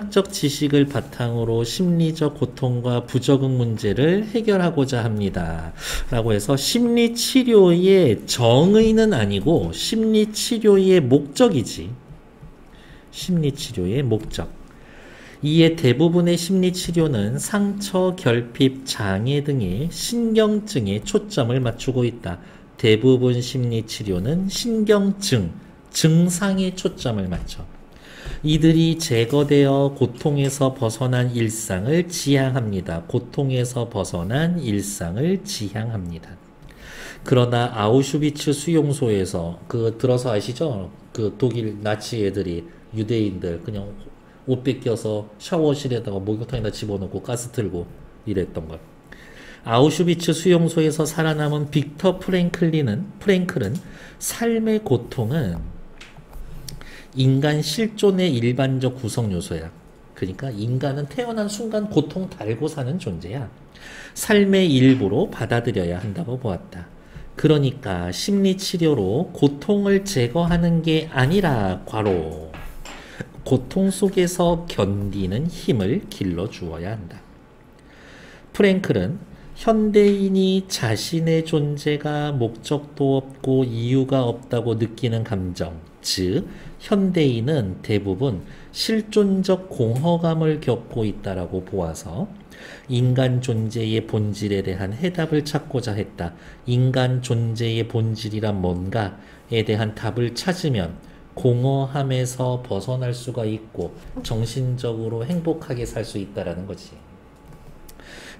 적 지식을 바탕으로 심리적 고통과 부적응 문제를 해결하고자 합니다. 라고 해서 심리치료의 정의는 아니고 심리치료의 목적이지. 심리치료의 목적. 이에 대부분의 심리치료는 상처, 결핍, 장애 등의 신경증에 초점을 맞추고 있다. 대부분 심리치료는 신경증, 증상에 초점을 맞춰. 이들이 제거되어 고통에서 벗어난 일상을 지향합니다. 고통에서 벗어난 일상을 지향합니다. 그러나 아우슈비츠 수용소에서 들어서 아시죠? 그 독일 나치 애들이 유대인들 그냥 옷 벗겨서 샤워실에다가 목욕탕에다 집어넣고 가스 틀고 이랬던 걸. 아우슈비츠 수용소에서 살아남은 빅터 프랭클은 삶의 고통은 인간 실존의 일반적 구성 요소야. 그러니까 인간은 태어난 순간 고통 달고 사는 존재야. 삶의 일부로 받아들여야 한다고 보았다. 그러니까 심리치료로 고통을 제거하는 게 아니라 과로 고통 속에서 견디는 힘을 길러주어야 한다. 프랭클은 현대인이 자신의 존재가 목적도 없고 이유가 없다고 느끼는 감정, 즉 현대인은 대부분 실존적 공허감을 겪고 있다라고 보아서 인간 존재의 본질에 대한 해답을 찾고자 했다. 인간 존재의 본질이란 뭔가에 대한 답을 찾으면 공허함에서 벗어날 수가 있고 정신적으로 행복하게 살 수 있다라는 거지.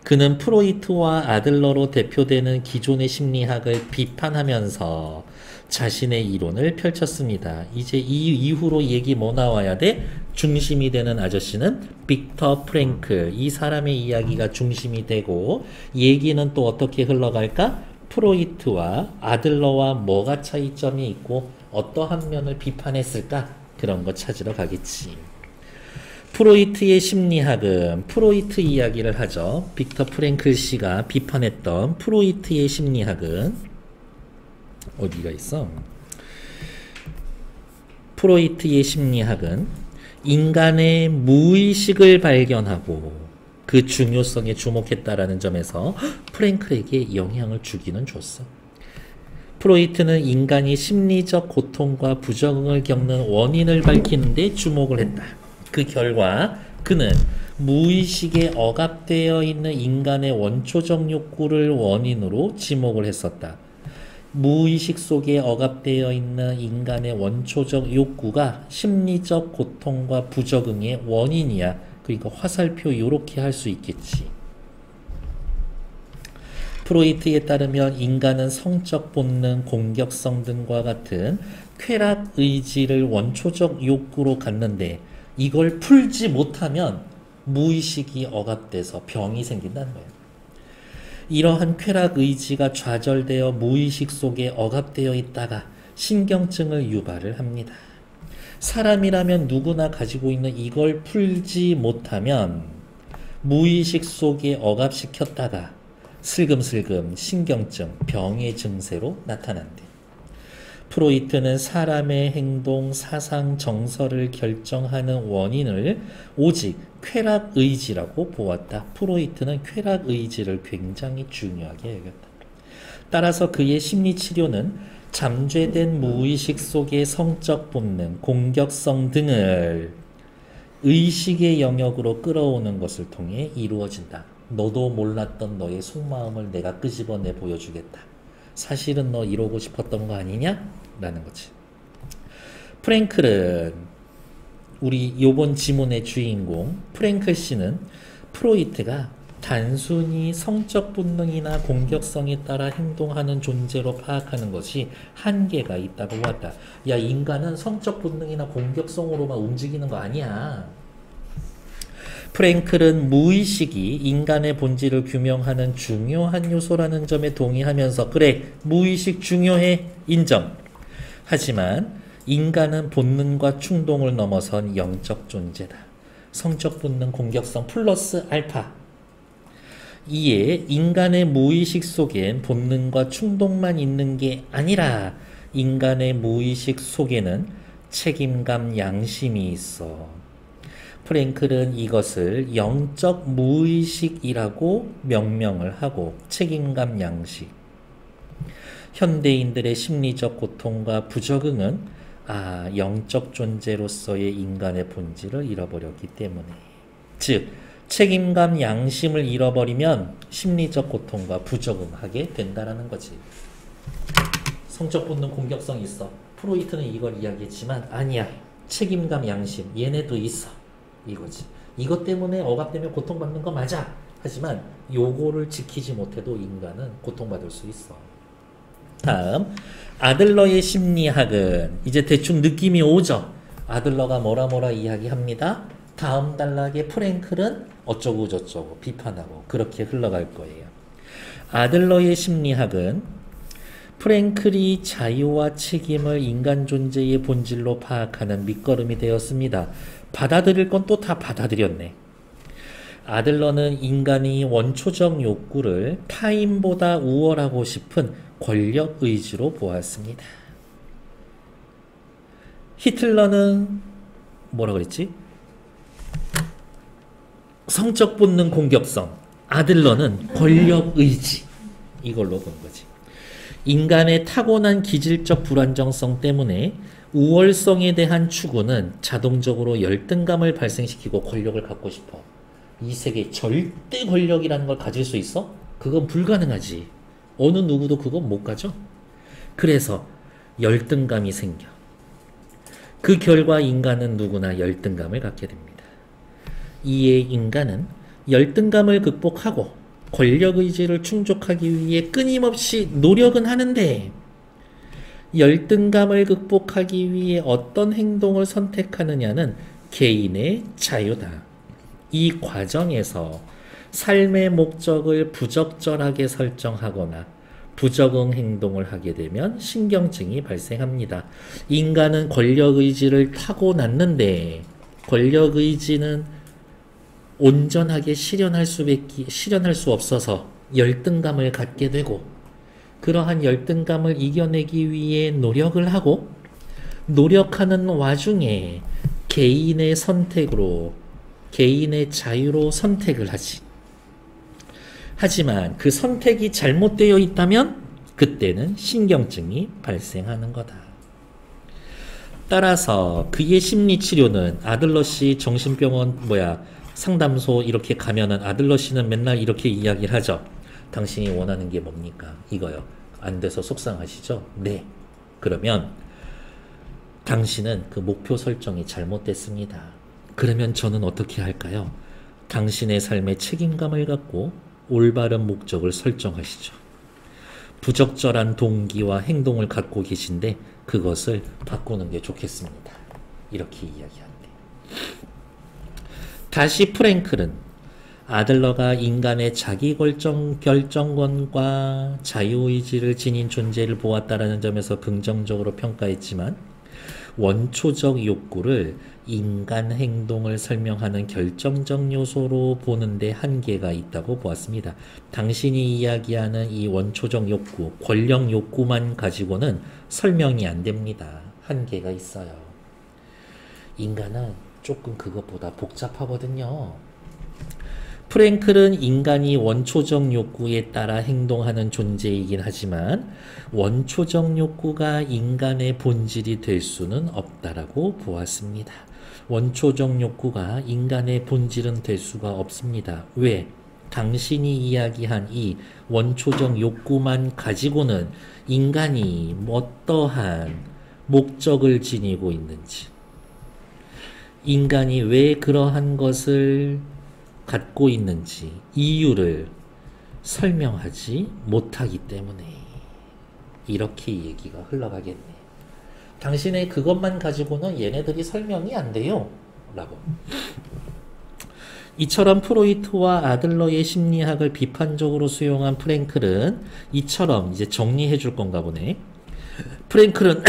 그는 프로이트와 아들러로 대표되는 기존의 심리학을 비판하면서 자신의 이론을 펼쳤습니다. 이제 이 이후로 얘기 뭐 나와야 돼? 중심이 되는 아저씨는 빅터 프랭클. 이 사람의 이야기가 중심이 되고 얘기는 또 어떻게 흘러갈까? 프로이트와 아들러와 뭐가 차이점이 있고 어떠한 면을 비판했을까? 그런 거 찾으러 가겠지. 프로이트의 심리학은 프로이트 이야기를 하죠. 빅터 프랭클 씨가 비판했던 프로이트의 심리학은 어디가 있어? 프로이트의 심리학은 인간의 무의식을 발견하고 그 중요성에 주목했다라는 점에서 프랭클에게 영향을 주기는 줬어. 프로이트는 인간이 심리적 고통과 부적응을 겪는 원인을 밝히는 데 주목을 했다. 그 결과 그는 무의식에 억압되어 있는 인간의 원초적 욕구를 원인으로 지목을 했었다. 무의식 속에 억압되어 있는 인간의 원초적 욕구가 심리적 고통과 부적응의 원인이야. 그러니까 화살표 요렇게 할 수 있겠지. 프로이트에 따르면 인간은 성적 본능, 공격성 등과 같은 쾌락 의지를 원초적 욕구로 갖는데 이걸 풀지 못하면 무의식이 억압돼서 병이 생긴다는 거예요. 이러한 쾌락 의지가 좌절되어 무의식 속에 억압되어 있다가 신경증을 유발을 합니다. 사람이라면 누구나 가지고 있는 이걸 풀지 못하면 무의식 속에 억압시켰다가 슬금슬금 신경증, 병의 증세로 나타난대. 프로이트는 사람의 행동, 사상, 정서를 결정하는 원인을 오직 쾌락 의지라고 보았다. 프로이트는 쾌락 의지를 굉장히 중요하게 여겼다. 따라서 그의 심리치료는 잠재된 무의식 속의 성적 본능, 공격성 등을 의식의 영역으로 끌어오는 것을 통해 이루어진다. 너도 몰랐던 너의 속마음을 내가 끄집어내 보여주겠다. 사실은 너 이러고 싶었던 거 아니냐? 라는 거지. 프랭클은 우리 요번 지문의 주인공 프랭클 씨는 프로이트가 단순히 성적 본능이나 공격성에 따라 행동하는 존재로 파악하는 것이 한계가 있다고 봤다. 야, 인간은 성적 본능이나 공격성으로만 움직이는 거 아니야. 프랭클은 무의식이 인간의 본질을 규명하는 중요한 요소라는 점에 동의하면서 그래, 무의식 중요해, 인정. 하지만 인간은 본능과 충동을 넘어선 영적 존재다. 성적 본능, 공격성 플러스 알파. 이에 인간의 무의식 속엔 본능과 충동만 있는 게 아니라 인간의 무의식 속에는 책임감, 양심이 있어. 프랭클은 이것을 영적 무의식이라고 명명을 하고 책임감 양식. 현대인들의 심리적 고통과 부적응은 영적 존재로서의 인간의 본질을 잃어버렸기 때문에. 즉, 책임감 양심을 잃어버리면 심리적 고통과 부적응하게 된다라는 거지. 성적 본능 공격성이 있어. 프로이트는 이걸 이야기했지만 아니야. 책임감 양심 얘네도 있어. 이거지. 이것 때문에 억압되면 고통받는 거 맞아. 하지만 요거를 지키지 못해도 인간은 고통받을 수 있어. 다음 아들러의 심리학은 이제 대충 느낌이 오죠. 아들러가 뭐라 이야기합니다. 다음 단락에 프랭클은 어쩌고 저쩌고 비판하고 그렇게 흘러갈 거예요. 아들러의 심리학은 프랭클이 자유와 책임을 인간 존재의 본질로 파악하는 밑거름이 되었습니다. 받아들일 건 또 다 받아들였네. 아들러는 인간이 원초적 욕구를 타인보다 우월하고 싶은 권력 의지로 보았습니다. 히틀러는 뭐라 그랬지? 성적 본능 공격성, 아들러는 권력 의지, 이걸로 본 거지. 인간의 타고난 기질적 불안정성 때문에 우월성에 대한 추구는 자동적으로 열등감을 발생시키고 권력을 갖고 싶어. 이 세계에 절대 권력이라는 걸 가질 수 있어? 그건 불가능하지. 어느 누구도 그건 못 가져. 그래서 열등감이 생겨. 그 결과 인간은 누구나 열등감을 갖게 됩니다. 이에 인간은 열등감을 극복하고 권력의지를 충족하기 위해 끊임없이 노력은 하는데 열등감을 극복하기 위해 어떤 행동을 선택하느냐는 개인의 자유다. 이 과정에서 삶의 목적을 부적절하게 설정하거나 부적응 행동을 하게 되면 신경증이 발생합니다. 인간은 권력의지를 타고났는데 권력의지는 온전하게 실현할 수 없어서 열등감을 갖게 되고 그러한 열등감을 이겨내기 위해 노력을 하고 노력하는 와중에 개인의 선택으로 개인의 자유로 선택을 하지. 하지만 그 선택이 잘못되어 있다면 그때는 신경증이 발생하는 거다. 따라서 그의 심리치료는 아들러 씨 정신병원 상담소 이렇게 가면은 아들러 씨는 맨날 이렇게 이야기를 하죠. 당신이 원하는 게 뭡니까? 이거요. 안 돼서 속상하시죠? 네. 그러면 당신은 그 목표 설정이 잘못됐습니다. 그러면 저는 어떻게 할까요? 당신의 삶에 책임감을 갖고 올바른 목적을 설정하시죠. 부적절한 동기와 행동을 갖고 계신데 그것을 바꾸는 게 좋겠습니다. 이렇게 이야기합니다. 다시 프랭클은 아들러가 인간의 자기 결정권과 자유의지를 지닌 존재를 보았다라는 점에서 긍정적으로 평가했지만 원초적 욕구를 인간 행동을 설명하는 결정적 요소로 보는데 한계가 있다고 보았습니다. 당신이 이야기하는 이 원초적 욕구, 권력 욕구만 가지고는 설명이 안 됩니다. 한계가 있어요. 인간은 조금 그것보다 복잡하거든요. 프랭클은 인간이 원초적 욕구에 따라 행동하는 존재이긴 하지만 원초적 욕구가 인간의 본질이 될 수는 없다라고 보았습니다. 원초적 욕구가 인간의 본질은 될 수가 없습니다. 왜? 당신이 이야기한 이 원초적 욕구만 가지고는 인간이 어떠한 목적을 지니고 있는지, 인간이 왜 그러한 것을 갖고 있는지 이유를 설명하지 못하기 때문에 이렇게 얘기가 흘러가겠네. 당신의 그것만 가지고는 얘네들이 설명이 안 돼요. 라고. 이처럼 프로이트와 아들러의 심리학을 비판적으로 수용한 프랭클은 이처럼 이제 정리해 줄 건가 보네. 프랭클은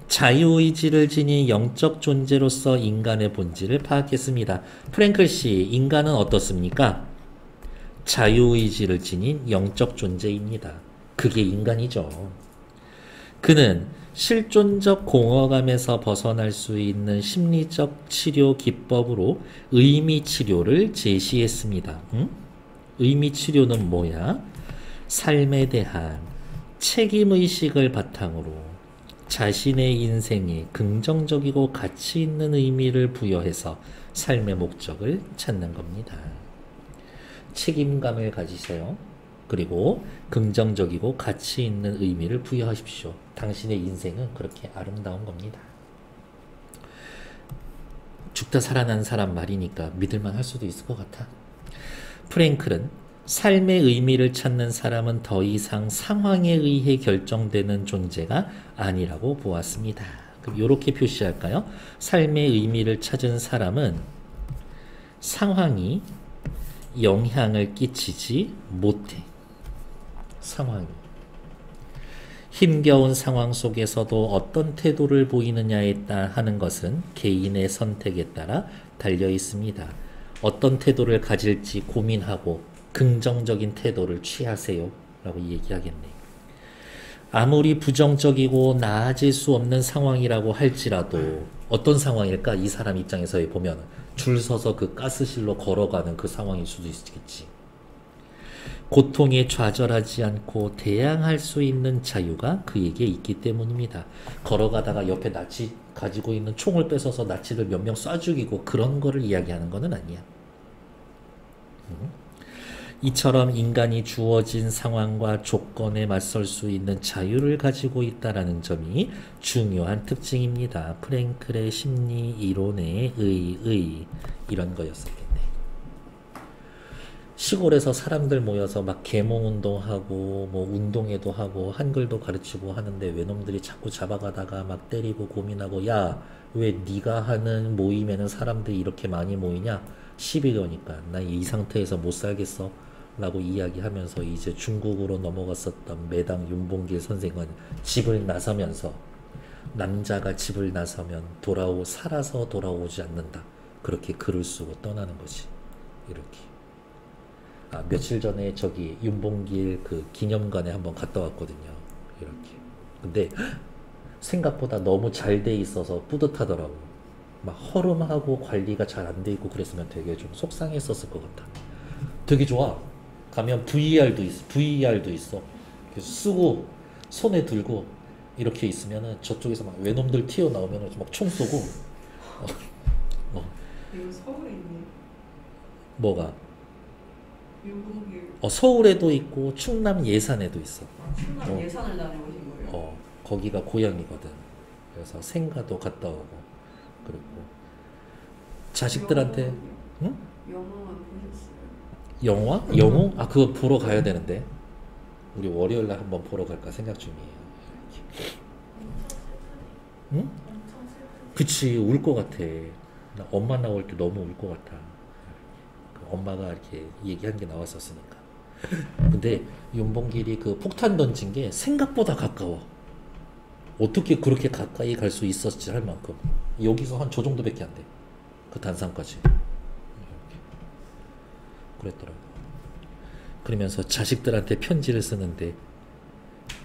자유의지를 지닌 영적 존재로서 인간의 본질을 파악했습니다. 프랭클 씨, 인간은 어떻습니까? 자유의지를 지닌 영적 존재입니다. 그게 인간이죠. 그는 실존적 공허감에서 벗어날 수 있는 심리적 치료 기법으로 의미 치료를 제시했습니다. 응? 의미 치료는 뭐야? 삶에 대한 책임의식을 바탕으로 자신의 인생에 긍정적이고 가치 있는 의미를 부여해서 삶의 목적을 찾는 겁니다. 책임감을 가지세요. 그리고 긍정적이고 가치 있는 의미를 부여하십시오. 당신의 인생은 그렇게 아름다운 겁니다. 죽다 살아난 사람 말이니까 믿을만 할 수도 있을 것 같아. 프랭클은 삶의 의미를 찾는 사람은 더 이상 상황에 의해 결정되는 존재가 아니라고 보았습니다. 그럼 이렇게 표시할까요? 삶의 의미를 찾은 사람은 상황이 영향을 끼치지 못해. 상황이. 힘겨운 상황 속에서도 어떤 태도를 보이느냐에 따라 하는 것은 개인의 선택에 따라 달려 있습니다. 어떤 태도를 가질지 고민하고 긍정적인 태도를 취하세요 라고 얘기하겠네. 아무리 부정적이고 나아질 수 없는 상황이라고 할지라도 어떤 상황일까? 이 사람 입장에서 보면 줄 서서 그 가스실로 걸어가는 그 상황일 수도 있겠지. 고통에 좌절하지 않고 대항할 수 있는 자유가 그에게 있기 때문입니다. 걸어가다가 옆에 나치 가지고 있는 총을 뺏어서 나치를 몇 명 쏴 죽이고 그런 거를 이야기하는 거는 아니야. 이처럼 인간이 주어진 상황과 조건에 맞설 수 있는 자유를 가지고 있다는 점이 중요한 특징입니다. 프랭클의 심리 이론의 이런 거였었겠네. 시골에서 사람들 모여서 막 계몽운동하고 뭐 운동회도 하고 한글도 가르치고 하는데 외놈들이 자꾸 잡아가다가 막 때리고 고민하고 야, 왜 네가 하는 모임에는 사람들이 이렇게 많이 모이냐? 시비 거니까 나 이 상태에서 못 살겠어 라고 이야기하면서 이제 중국으로 넘어갔었던 매당 윤봉길 선생은 집을 나서면서 남자가 집을 나서면 살아서 돌아오지 않는다. 그렇게 글을 쓰고 떠나는 거지. 이렇게. 며칠 전에 저기 윤봉길 그 기념관에 한번 갔다 왔거든요. 이렇게. 근데 생각보다 너무 잘 돼 있어서 뿌듯하더라고. 막 허름하고 관리가 잘 안 돼 있고 그랬으면 되게 좀 속상했었을 것 같아. 되게 좋아. 가면 VR도 있어. 그래서 쓰고 손에 들고 이렇게 있으면은 저쪽에서 막 외놈들 튀어나오면은 막 총 쏘고. 이거 서울에 있네. 뭐가? 윤봉길. 서울에도 있고 충남 예산에도 있어. 충남 예산을 다녀오신 거예요? 거기가 고향이거든. 그래서 생가도 갔다 오고 그리고 자식들한테 응? 영화만 보셨어요? 영화? 영웅? 그거 보러 가야 되는데 우리 월요일날 한번 보러 갈까 생각 중이에요. 응? 그치, 울 것 같아. 나 엄마 나올 때 너무 울 것 같아. 엄마가 이렇게 얘기한 게 나왔었으니까. 근데 윤봉길이 그 폭탄 던진 게 생각보다 가까워. 어떻게 그렇게 가까이 갈 수 있었지 할 만큼. 여기서 한 저 정도밖에 안 돼. 그 단상까지. 그랬더라고. 그러면서 자식들한테 편지를 쓰는데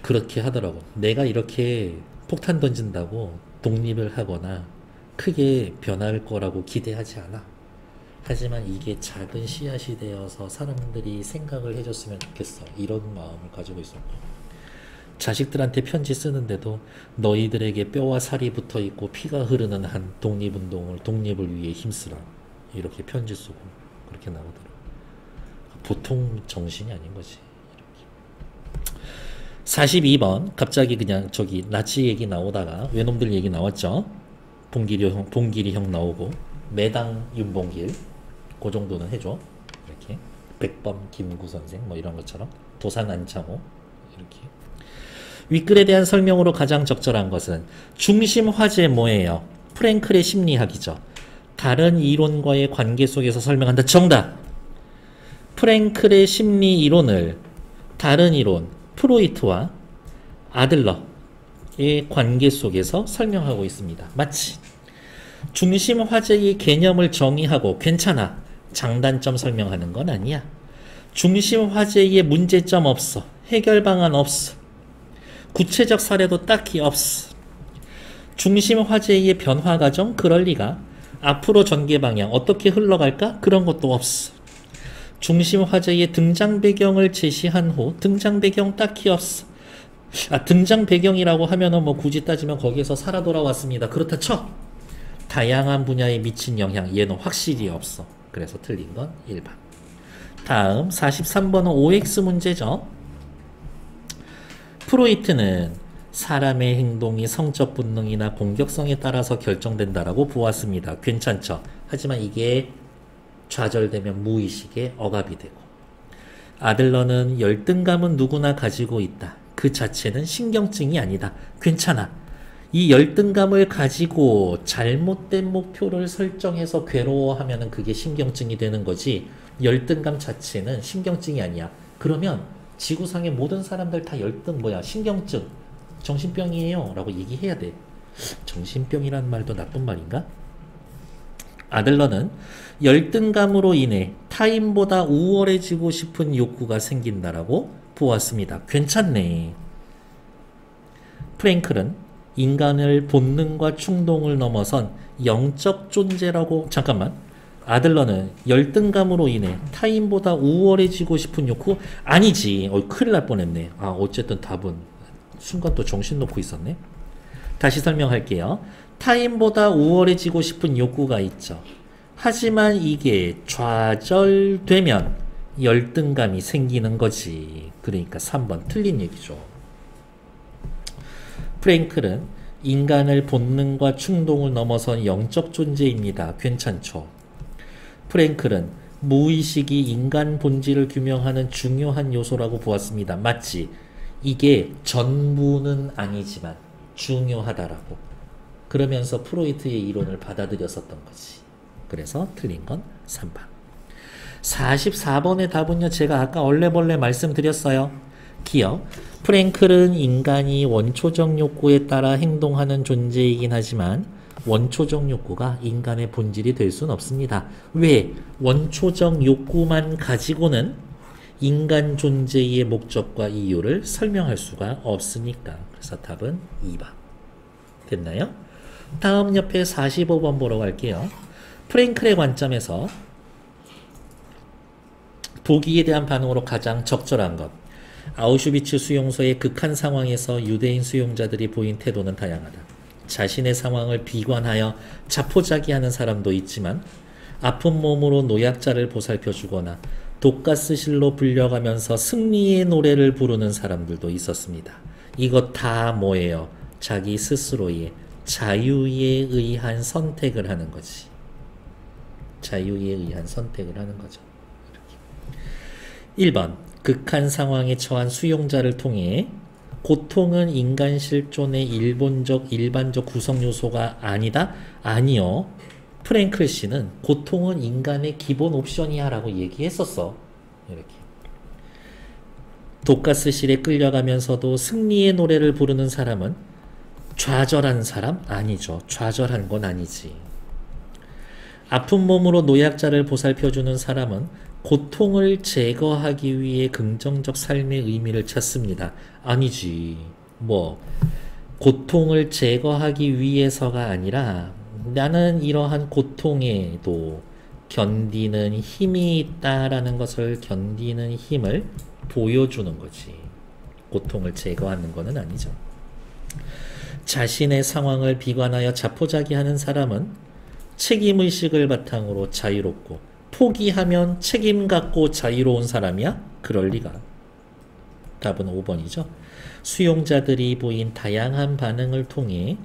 그렇게 하더라고. 내가 이렇게 폭탄 던진다고 독립을 하거나 크게 변할 거라고 기대하지 않아. 하지만 이게 작은 씨앗이 되어서 사람들이 생각을 해줬으면 좋겠어. 이런 마음을 가지고 있었고. 자식들한테 편지 쓰는데도 너희들에게 뼈와 살이 붙어 있고 피가 흐르는 한 독립을 위해 힘쓰라. 이렇게 편지 쓰고 그렇게 나오더라고. 보통 정신이 아닌 거지. 이렇게. 42번 갑자기 그냥 저기 나치 얘기 나오다가 외놈들 얘기 나왔죠. 봉길이 형 나오고 매당 윤봉길 그 정도는 해줘. 이렇게 백범 김구 선생 뭐 이런 것처럼 도산 안창호 이렇게. 윗글에 대한 설명으로 가장 적절한 것은 중심 화제 뭐예요? 프랭클의 심리학이죠. 다른 이론과의 관계 속에서 설명한다. 정답! 프랭클의 심리 이론을 다른 이론 프로이트와 아들러의 관계 속에서 설명하고 있습니다. 마치 중심 화제의 개념을 정의하고 괜찮아. 장단점 설명하는 건 아니야. 중심 화제의 문제점 없어. 해결 방안 없어. 구체적 사례도 딱히 없어. 중심 화제의 변화 과정? 그럴 리가. 앞으로 전개 방향 어떻게 흘러갈까? 그런 것도 없어. 중심 화제의 등장 배경을 제시한 후 등장 배경 딱히 없어. 등장 배경이라고 하면은 뭐 굳이 따지면 거기에서 살아 돌아왔습니다. 그렇다 쳐. 다양한 분야에 미친 영향 얘는 확실히 없어. 그래서 틀린 건 1번. 다음 43번은 OX 문제죠. 프로이트는 사람의 행동이 성적 본능이나 공격성에 따라서 결정된다라고 보았습니다. 괜찮죠? 하지만 이게 좌절되면 무의식에 억압이 되고, 아들러는 열등감은 누구나 가지고 있다. 그 자체는 신경증이 아니다. 괜찮아. 이 열등감을 가지고 잘못된 목표를 설정해서 괴로워하면 그게 신경증이 되는 거지, 열등감 자체는 신경증이 아니야. 그러면 지구상의 모든 사람들 다 신경증, 정신병이에요 라고 얘기해야 돼. 정신병이라는 말도 나쁜 말인가? 아들러는 열등감으로 인해 타인보다 우월해지고 싶은 욕구가 생긴다라고 보았습니다. 괜찮네. 프랭클은 인간을 본능과 충동을 넘어선 영적 존재라고. 아들러는 열등감으로 인해 타인보다 우월해지고 싶은 욕구? 아니지. 큰일 날 뻔했네. 어쨌든 답은 순간 또 정신 놓고 있었네. 다시 설명할게요. 타인보다 우월해지고 싶은 욕구가 있죠. 하지만 이게 좌절되면 열등감이 생기는 거지. 그러니까 3번 틀린 얘기죠. 프랭클은 인간을 본능과 충동을 넘어선 영적 존재입니다. 괜찮죠? 프랭클은 무의식이 인간 본질을 규명하는 중요한 요소라고 보았습니다. 맞지? 이게 전부는 아니지만 중요하다라고. 그러면서 프로이트의 이론을 받아들였었던 거지. 그래서 틀린 건 3번. 44번의 답은요, 제가 아까 얼레벌레 말씀드렸어요. 기억. 프랭클은 인간이 원초적 욕구에 따라 행동하는 존재이긴 하지만 원초적 욕구가 인간의 본질이 될 수는 없습니다. 왜? 원초적 욕구만 가지고는 인간 존재의 목적과 이유를 설명할 수가 없으니까. 그래서 답은 2번. 됐나요? 다음 옆에 45번 보러 갈게요. 프랭클의 관점에서 보기에 대한 반응으로 가장 적절한 것. 아우슈비츠 수용소의 극한 상황에서 유대인 수용자들이 보인 태도는 다양하다. 자신의 상황을 비관하여 자포자기하는 사람도 있지만 아픈 몸으로 노약자를 보살펴주거나 독가스실로 불려가면서 승리의 노래를 부르는 사람들도 있었습니다. 이것 다 뭐예요? 자기 스스로의 자유에 의한 선택을 하는 거지. 자유에 의한 선택을 하는 거죠. 이렇게. 1번. 극한 상황에 처한 수용자를 통해 고통은 인간 실존의 일반적 구성 요소가 아니다? 아니요. 프랭클 씨는 고통은 인간의 기본 옵션이야 라고 얘기했었어. 이렇게. 독가스실에 끌려가면서도 승리의 노래를 부르는 사람은 좌절한 사람? 아니죠. 좌절한 건 아니지. 아픈 몸으로 노약자를 보살펴주는 사람은 고통을 제거하기 위해 긍정적 삶의 의미를 찾습니다. 아니지. 고통을 제거하기 위해서가 아니라 나는 이러한 고통에도 견디는 힘이 있다라는 것을, 견디는 힘을 보여주는 거지. 고통을 제거하는 것은 아니죠. 자신의 상황을 비관하여 자포자기하는 사람은 책임의식을 바탕으로 자유롭고, 포기하면 책임 갖고 자유로운 사람이야? 그럴 리가. 답은 5번이죠. 수용자들이 보인 다양한 반응을 통해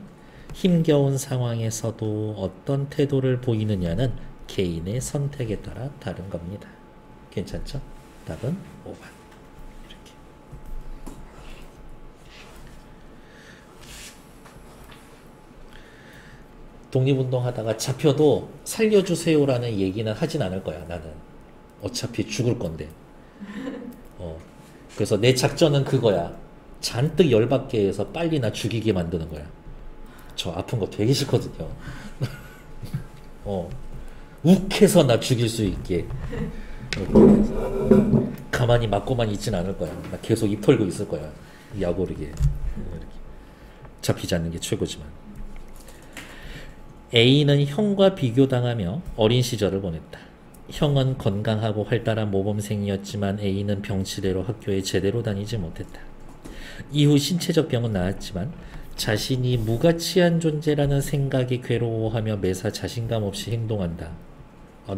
힘겨운 상황에서도 어떤 태도를 보이느냐는 개인의 선택에 따라 다른 겁니다. 괜찮죠? 답은 5번. 이렇게. 독립운동 하다가 잡혀도 살려주세요라는 얘기는 하진 않을 거야. 나는 어차피 죽을 건데. 그래서 내 작전은 그거야. 잔뜩 열받게 해서 빨리 나 죽이게 만드는 거야. 저 아픈 거 되게 싫거든요. 욱해서 나 죽일 수 있게. 가만히 맞고만 있진 않을 거야. 나 계속 입 털고 있을 거야. 약 오르게. 이렇게. 잡히지 않는 게 최고지만. A는 형과 비교당하며 어린 시절을 보냈다. 형은 건강하고 활달한 모범생이었지만 A는 병치레로 학교에 제대로 다니지 못했다. 이후 신체적 병은 나았지만 자신이 무가치한 존재라는 생각이 괴로워하며 매사 자신감 없이 행동한다.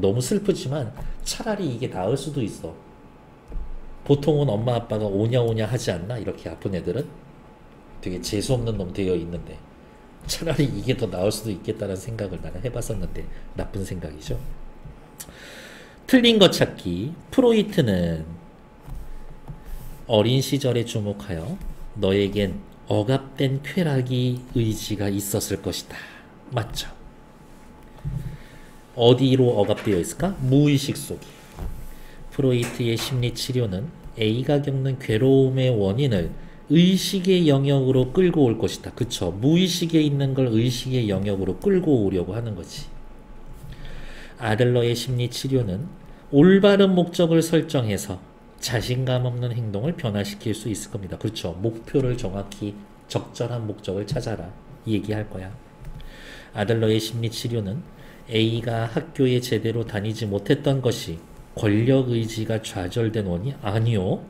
너무 슬프지만 차라리 이게 나을 수도 있어. 보통은 엄마 아빠가 오냐 오냐 하지 않나? 이렇게 아픈 애들은 되게 재수없는 놈 되어 있는데 차라리 이게 더 나을 수도 있겠다는 생각을 나는 해봤었는데 나쁜 생각이죠. 틀린 것 찾기. 프로이트는 어린 시절에 주목하여 너에겐 억압된 쾌락이 의지가 있었을 것이다. 맞죠? 어디로 억압되어 있을까? 무의식 속에. 프로이트의 심리치료는 A가 겪는 괴로움의 원인을 의식의 영역으로 끌고 올 것이다. 그쵸? 무의식에 있는 걸 의식의 영역으로 끌고 오려고 하는 거지. 아들러의 심리치료는 올바른 목적을 설정해서 자신감 없는 행동을 변화시킬 수 있을 겁니다. 그렇죠? 목표를 정확히 적절한 목적을 찾아라. 얘기할 거야. 아들러의 심리치료는 A가 학교에 제대로 다니지 못했던 것이 권력의지가 좌절된 원인? 아니요.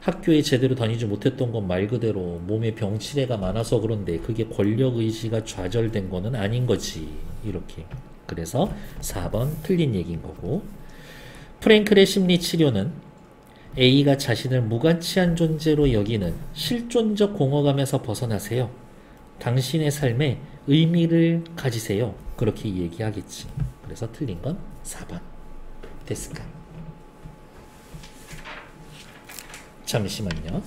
학교에 제대로 다니지 못했던 건 말 그대로 몸에 병치레가 많아서 그런데 그게 권력의지가 좌절된 거는 아닌 거지. 이렇게. 그래서 4번 틀린 얘기인 거고. 프랭클의 심리치료는 A가 자신을 무가치한 존재로 여기는 실존적 공허감에서 벗어나세요. 당신의 삶에 의미를 가지세요. 그렇게 얘기하겠지. 그래서 틀린 건 4번. 됐을까? 잠시만요.